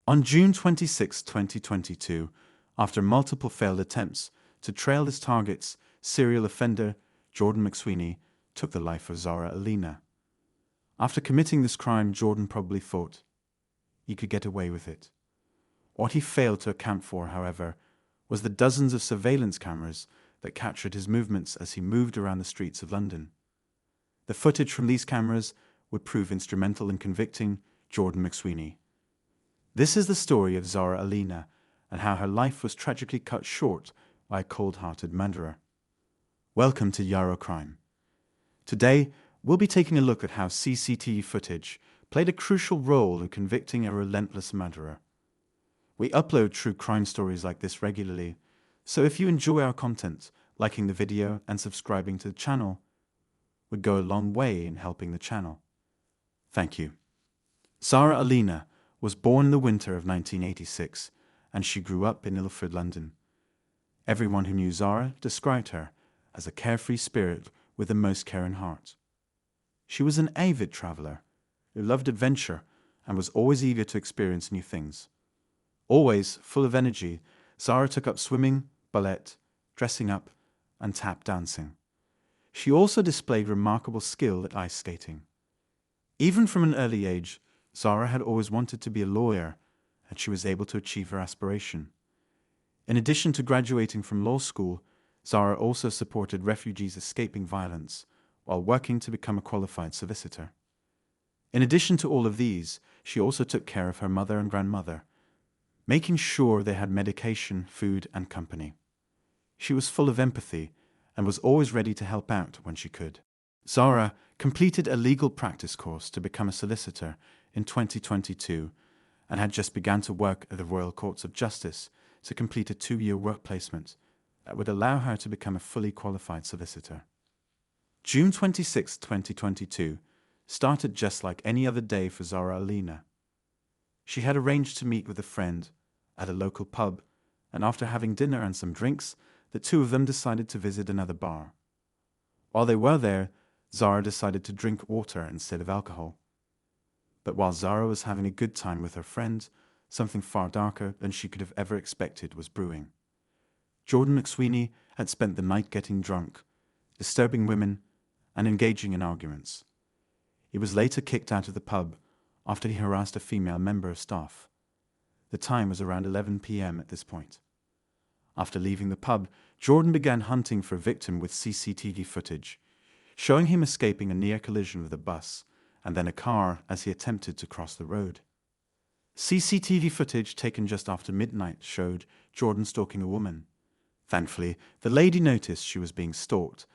On June 26, 2022, after multiple failed attempts to trail his targets, serial offender Jordan McSweeney took the life of Zara Aleena. After committing this crime, Jordan probably thought he could get away with it. What he failed to account for, however, was the dozens of surveillance cameras that captured his movements as he moved around the streets of London. The footage from these cameras would prove instrumental in convicting Jordan McSweeney. This is the story of Zara Aleena and how her life was tragically cut short by a cold-hearted murderer. Welcome to YARO Crime. Today, we'll be taking a look at how CCTV footage played a crucial role in convicting a relentless murderer. We upload true crime stories like this regularly, so if you enjoy our content, liking the video and subscribing to the channel would go a long way in helping the channel. Thank you. Zara Aleena was born in the winter of 1986, and she grew up in Ilford, London. Everyone who knew Zara described her as a carefree spirit with a most caring heart. She was an avid traveller who loved adventure and was always eager to experience new things. Always full of energy, Zara took up swimming, ballet, dressing up, and tap dancing. She also displayed remarkable skill at ice skating. Even from an early age, Zara had always wanted to be a lawyer, and she was able to achieve her aspiration. In addition to graduating from law school, Zara also supported refugees escaping violence while working to become a qualified solicitor. In addition to all of these, she also took care of her mother and grandmother, making sure they had medication, food, and company. She was full of empathy and was always ready to help out when she could. Zara completed a legal practice course to become a solicitor in 2022 and had just begun to work at the Royal Courts of Justice to complete a 2-year work placement that would allow her to become a fully qualified solicitor. June 26, 2022 started just like any other day for Zara Aleena. She had arranged to meet with a friend at a local pub, and after having dinner and some drinks, the two of them decided to visit another bar. While they were there, Zara decided to drink water instead of alcohol. But while Zara was having a good time with her friend, something far darker than she could have ever expected was brewing. Jordan McSweeney had spent the night getting drunk, disturbing women, and engaging in arguments. He was later kicked out of the pub after he harassed a female member of staff. The time was around 11 p.m. at this point. After leaving the pub, Jordan began hunting for a victim with CCTV footage, showing him escaping a near collision with a bus and then a car as he attempted to cross the road. CCTV footage taken just after midnight showed Jordan stalking a woman. Thankfully, the lady noticed she was being stalked,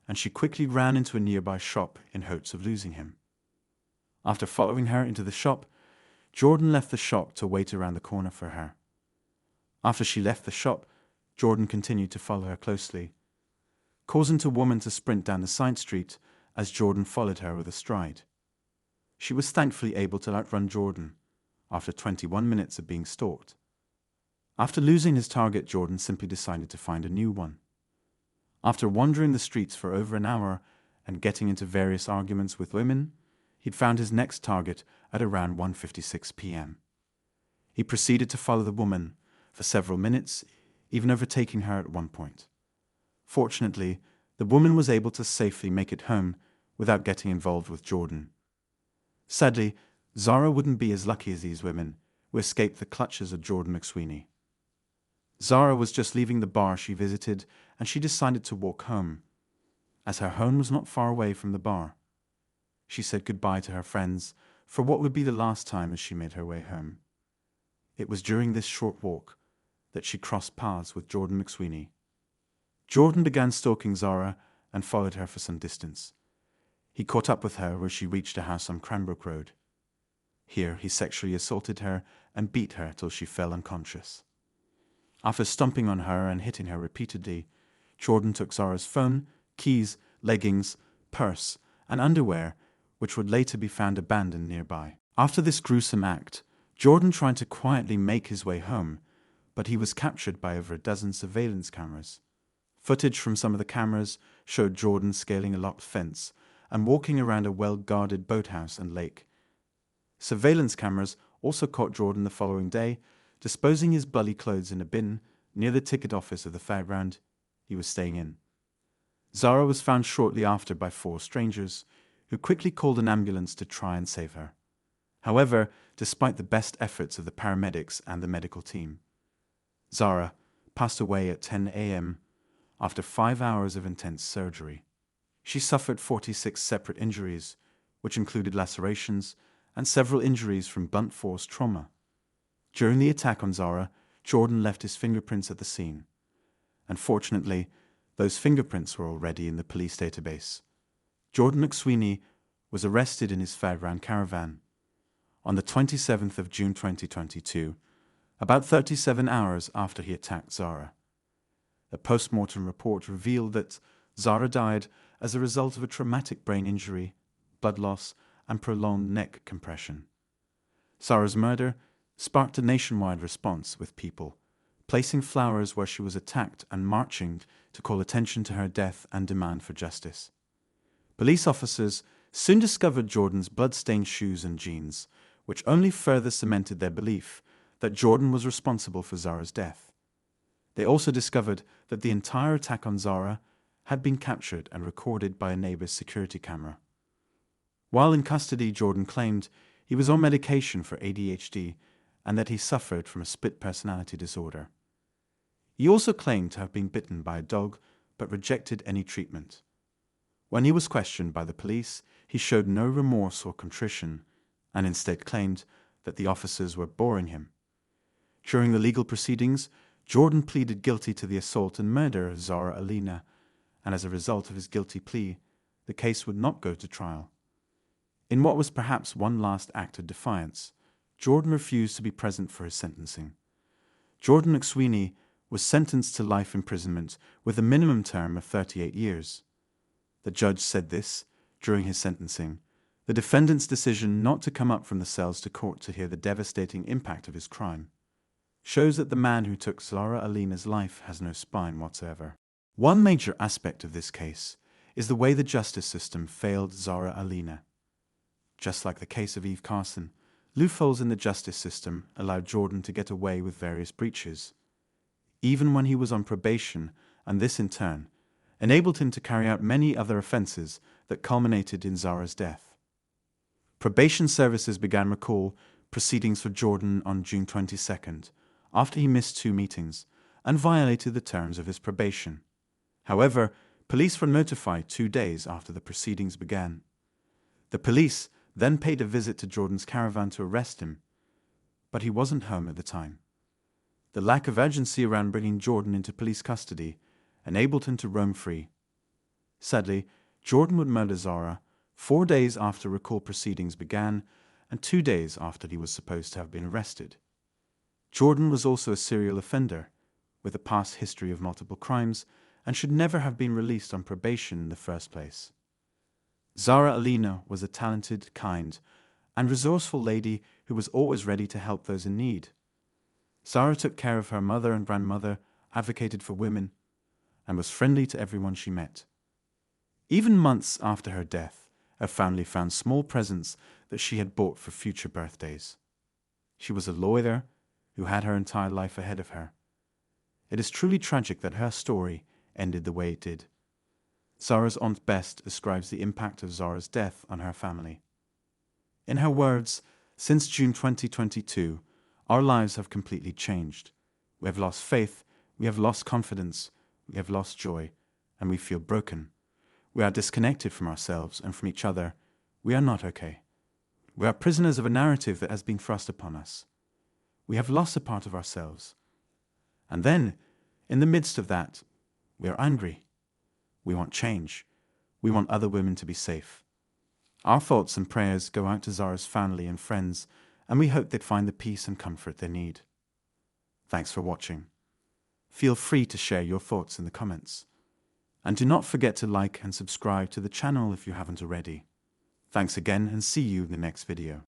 and she quickly ran into a nearby shop in hopes of losing him. After following her into the shop, Jordan left the shop to wait around the corner for her. After she left the shop, Jordan continued to follow her closely, causing the woman to sprint down the side street as Jordan followed her with a stride. She was thankfully able to outrun Jordan after 21 minutes of being stalked. After losing his target, Jordan simply decided to find a new one. After wandering the streets for over an hour and getting into various arguments with women, he'd found his next target at around 1:56 p.m. He proceeded to follow the woman for several minutes, even overtaking her at one point. Fortunately, the woman was able to safely make it home without getting involved with Jordan. Sadly, Zara wouldn't be as lucky as these women, who escaped the clutches of Jordan McSweeney. Zara was just leaving the bar she visited, and she decided to walk home, as her home was not far away from the bar. She said goodbye to her friends for what would be the last time as she made her way home. It was during this short walk that she crossed paths with Jordan McSweeney. Jordan began stalking Zara and followed her for some distance. He caught up with her where she reached a house on Cranbrook Road. Here he sexually assaulted her and beat her till she fell unconscious. After stomping on her and hitting her repeatedly, Jordan took Zara's phone, keys, leggings, purse, and underwear, which would later be found abandoned nearby. After this gruesome act, Jordan tried to quietly make his way home, but he was captured by over a dozen surveillance cameras. Footage from some of the cameras showed Jordan scaling a locked fence and walking around a well-guarded boathouse and lake. Surveillance cameras also caught Jordan the following day, disposing his bloody clothes in a bin near the ticket office of the fairground he was staying in. Zara was found shortly after by 4 strangers, who quickly called an ambulance to try and save her. However, despite the best efforts of the paramedics and the medical team, Zara passed away at 10 a.m. after 5 hours of intense surgery. She suffered 46 separate injuries, which included lacerations and several injuries from blunt force trauma. During the attack on Zara, Jordan left his fingerprints at the scene. Unfortunately, those fingerprints were already in the police database. Jordan McSweeney was arrested in his fairground caravan on the 27th of June 2022, about 37 hours after he attacked Zara. A post-mortem report revealed that Zara died as a result of a traumatic brain injury, blood loss, and prolonged neck compression. Zara's murder sparked a nationwide response, with people placing flowers where she was attacked and marching to call attention to her death and demand for justice. Police officers soon discovered Jordan's blood-stained shoes and jeans, which only further cemented their belief that Jordan was responsible for Zara's death. They also discovered that the entire attack on Zara had been captured and recorded by a neighbor's security camera. While in custody, Jordan claimed he was on medication for ADHD and that he suffered from a split personality disorder. He also claimed to have been bitten by a dog but rejected any treatment. When he was questioned by the police, he showed no remorse or contrition and instead claimed that the officers were boring him. During the legal proceedings, Jordan pleaded guilty to the assault and murder of Zara Aleena, and as a result of his guilty plea, the case would not go to trial. In what was perhaps one last act of defiance, Jordan refused to be present for his sentencing. Jordan McSweeney was sentenced to life imprisonment with a minimum term of 38 years. The judge said this during his sentencing: the defendant's decision not to come up from the cells to court to hear the devastating impact of his crime shows that the man who took Zara Aleena's life has no spine whatsoever. One major aspect of this case is the way the justice system failed Zara Aleena. Just like the case of Eve Carson, loopholes in the justice system allowed Jordan to get away with various breaches, even when he was on probation, and this in turn enabled him to carry out many other offenses that culminated in Zara's death. Probation services began recall proceedings for Jordan on June 22nd, after he missed 2 meetings and violated the terms of his probation. However, police were notified 2 days after the proceedings began. The police then paid a visit to Jordan's caravan to arrest him, but he wasn't home at the time. The lack of urgency around bringing Jordan into police custody enabled him to roam free. Sadly, Jordan would murder Zara 4 days after recall proceedings began and 2 days after he was supposed to have been arrested. Jordan was also a serial offender, with a past history of multiple crimes, and should never have been released on probation in the first place. Zara Aleena was a talented, kind, and resourceful lady who was always ready to help those in need. Zara took care of her mother and grandmother, advocated for women, and was friendly to everyone she met. Even months after her death, her family found small presents that she had bought for future birthdays. She was a lawyer who had her entire life ahead of her. It is truly tragic that her story ended the way it did. Zara's Aunt Best describes the impact of Zara's death on her family. In her words, since June 2022, our lives have completely changed. We have lost faith, we have lost confidence, we have lost joy, and we feel broken. We are disconnected from ourselves and from each other. We are not okay. We are prisoners of a narrative that has been thrust upon us. We have lost a part of ourselves. And then, in the midst of that, we are angry. We want change. We want other women to be safe. Our thoughts and prayers go out to Zara's family and friends, and we hope they'd find the peace and comfort they need. Thanks for watching. Feel free to share your thoughts in the comments. And do not forget to like and subscribe to the channel if you haven't already. Thanks again, and see you in the next video.